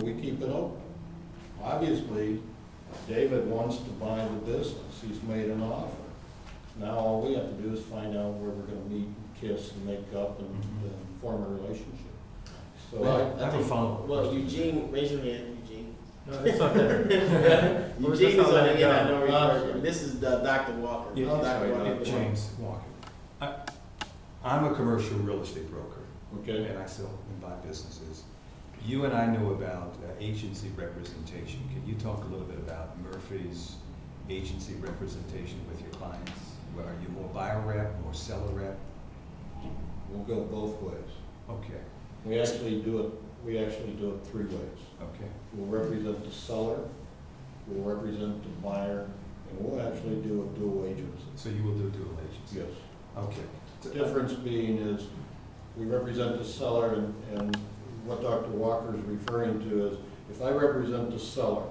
we keep it open. Obviously, David wants to buy the business, he's made an offer. Now all we have to do is find out where we're gonna meet, kiss, and make up, and form a relationship. So Well, I I have a follow-up Well, question. Eugene, raise your hand, Eugene. No, it's not there. Eugene is on the end, I know Oh, refer. This is Dr. Walker. Yeah, Dr. sorry, Walker. James Walker. I'm a commercial real estate broker, Okay, and I sell and buy businesses. You and I know about agency representation. Can you talk a little bit about Murphy's agency representation with your clients? Well, are you more buyer rep, more seller rep? we'll go both ways. Okay, We actually do it 3 ways. okay. We'll represent the seller, we'll represent the buyer, and we'll actually do a dual agency. So you will do dual agency? Yes. Okay. The difference being is, we represent the seller, and what Dr. Walker is referring to is, if I represent the seller,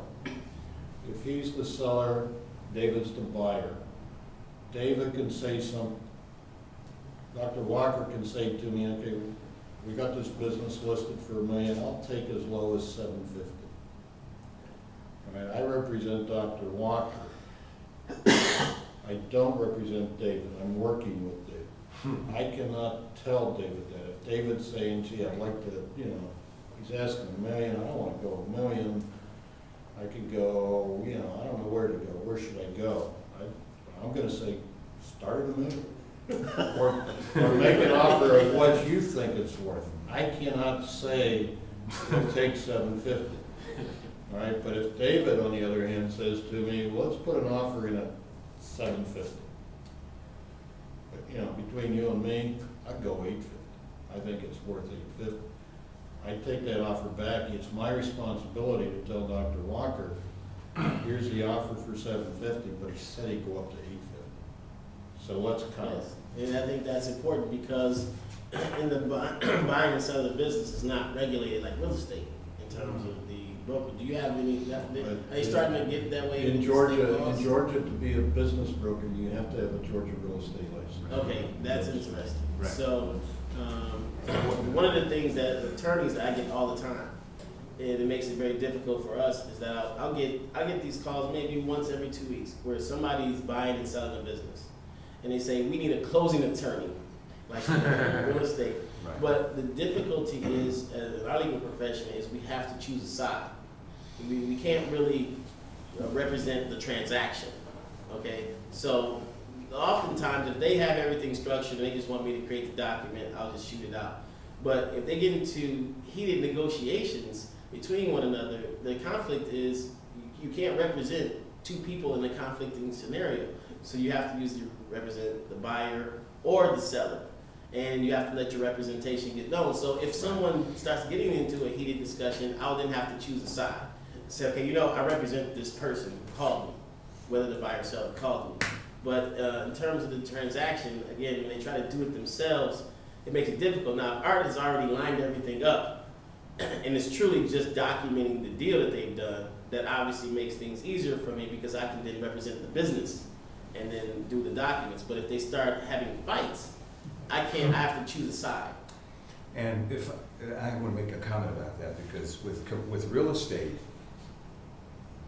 if he's the seller, David's the buyer. David can say Dr. Walker can say to me, okay, we got this business listed for $1 million, I'll take as low as $750. All right, I represent Dr. Walker. I don't represent David, I'm working with David. I cannot tell David that. If David's saying, gee, I'd like to, he's asking $1 million, I don't wanna go $1 million, I could go, I don't know where to go, where should I go? I'm gonna say, start at $1 million. Or make an offer of what you think it's worth. I cannot say, we'll take $750. All right, but if David, on the other hand, says to me, well, let's put an offer in at $750. But, between you and me, I'd go $850. I think it's worth $850. I take that offer back. It's my responsibility to tell Dr. Walker, here's the offer for $750, but he said he'd go up to $850. So let's cut it. Yes, and I think that's important because in the buying and selling of business is not regulated like real estate in terms of the broker. Do you have any, are you starting to get that way? In with Georgia, state laws? to be a business broker, you have to have a Georgia real estate license. Okay, that's interesting. Right. So, one of the things that attorneys I get all the time, and it makes it very difficult for us, is that I get these calls maybe once every 2 weeks where somebody's buying and selling a business, and they say we need a closing attorney, like in real estate. Right. But the difficulty is, in our legal profession, is we have to choose a side. We can't really represent the transaction. Okay, so oftentimes if they have everything structured and they just want me to create the document, I'll just shoot it out. But if they get into heated negotiations between one another, the conflict is you can't represent two people in a conflicting scenario. So you have to usually represent the buyer or the seller, and you have to let your representation get known. So if someone starts getting into a heated discussion, I'll then have to choose a side. Say, okay, I represent this person who called me, whether the buyer or seller called me. But in terms of the transaction, again, when they try to do it themselves, it makes it difficult. Now, Art has already lined everything up, and it's truly just documenting the deal that they've done that obviously makes things easier for me because I can then represent the business and then do the documents. But if they start having fights, I have to choose a side. And if I want to make a comment about that, because with real estate,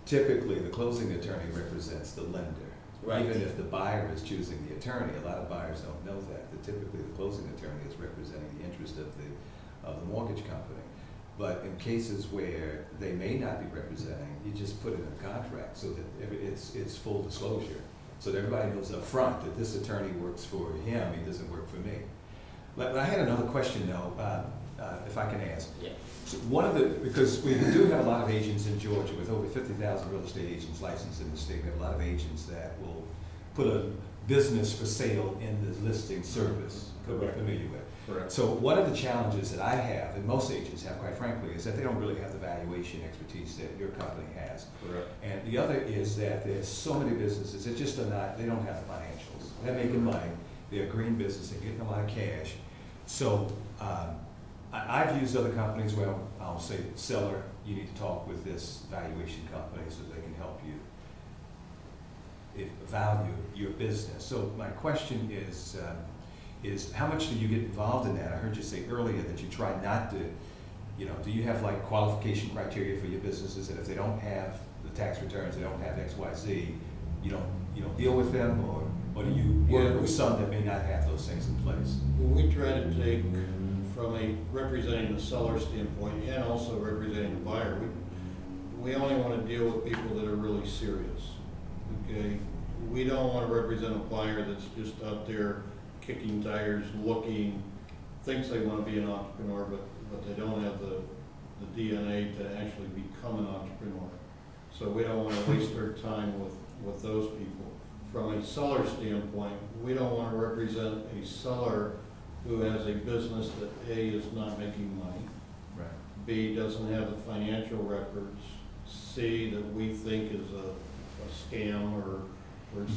typically the closing attorney represents the lender. Right. Even if the buyer is choosing the attorney, a lot of buyers don't know that. Typically the closing attorney is representing the interest of the mortgage company. But in cases where they may not be representing, you just put it in a contract so that it's full disclosure. So that everybody knows up front that this attorney works for him, he doesn't work for me. But I had another question though, if I can ask. Yeah. So because we do have a lot of agents in Georgia with over 50,000 real estate agents licensed in the state. We have a lot of agents that will put a business for sale in the listing service that we're familiar with. Correct. So one of the challenges that I have, and most agents have quite frankly, is that they don't really have the valuation expertise that your company has. Correct. And the other is that there's so many businesses that just they don't have the financials. They're making money, they're a green business, they're getting a lot of cash. So I've used other companies where I'll say, seller, you need to talk with this valuation company so they can help you value your business. So my question is how much do you get involved in that? I heard you say earlier that you try not to You know, do you have like qualification criteria for your businesses, that if they don't have the tax returns, they don't have X, Y, Z, you don't deal with them, or do you work Yeah. with some that may not have those things in place? We try to take, from a representing the seller standpoint and also representing the buyer, we only want to deal with people that are really serious, okay? We don't want to represent a buyer that's just out there kicking tires, looking, thinks they want to be an entrepreneur, but they don't have the DNA to actually become an entrepreneur. So we don't want to waste their time with those people. From a seller standpoint, we don't want to represent a seller who has a business that A, is not making money, Right. B, doesn't have the financial records, C, that we think is a scam or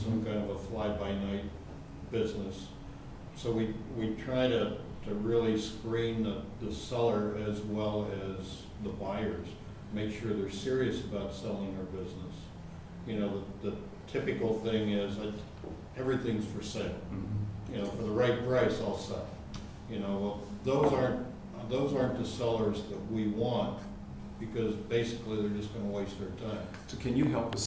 some kind of a fly-by-night business. So we try to really screen the seller as well as the buyers, make sure they're serious about selling their business. You know, the typical thing is that everything's for sale. Mhm. You know, for the right price, I'll sell. You know, well, those aren't the sellers that we want, because basically they're just gonna waste their time. So can you help us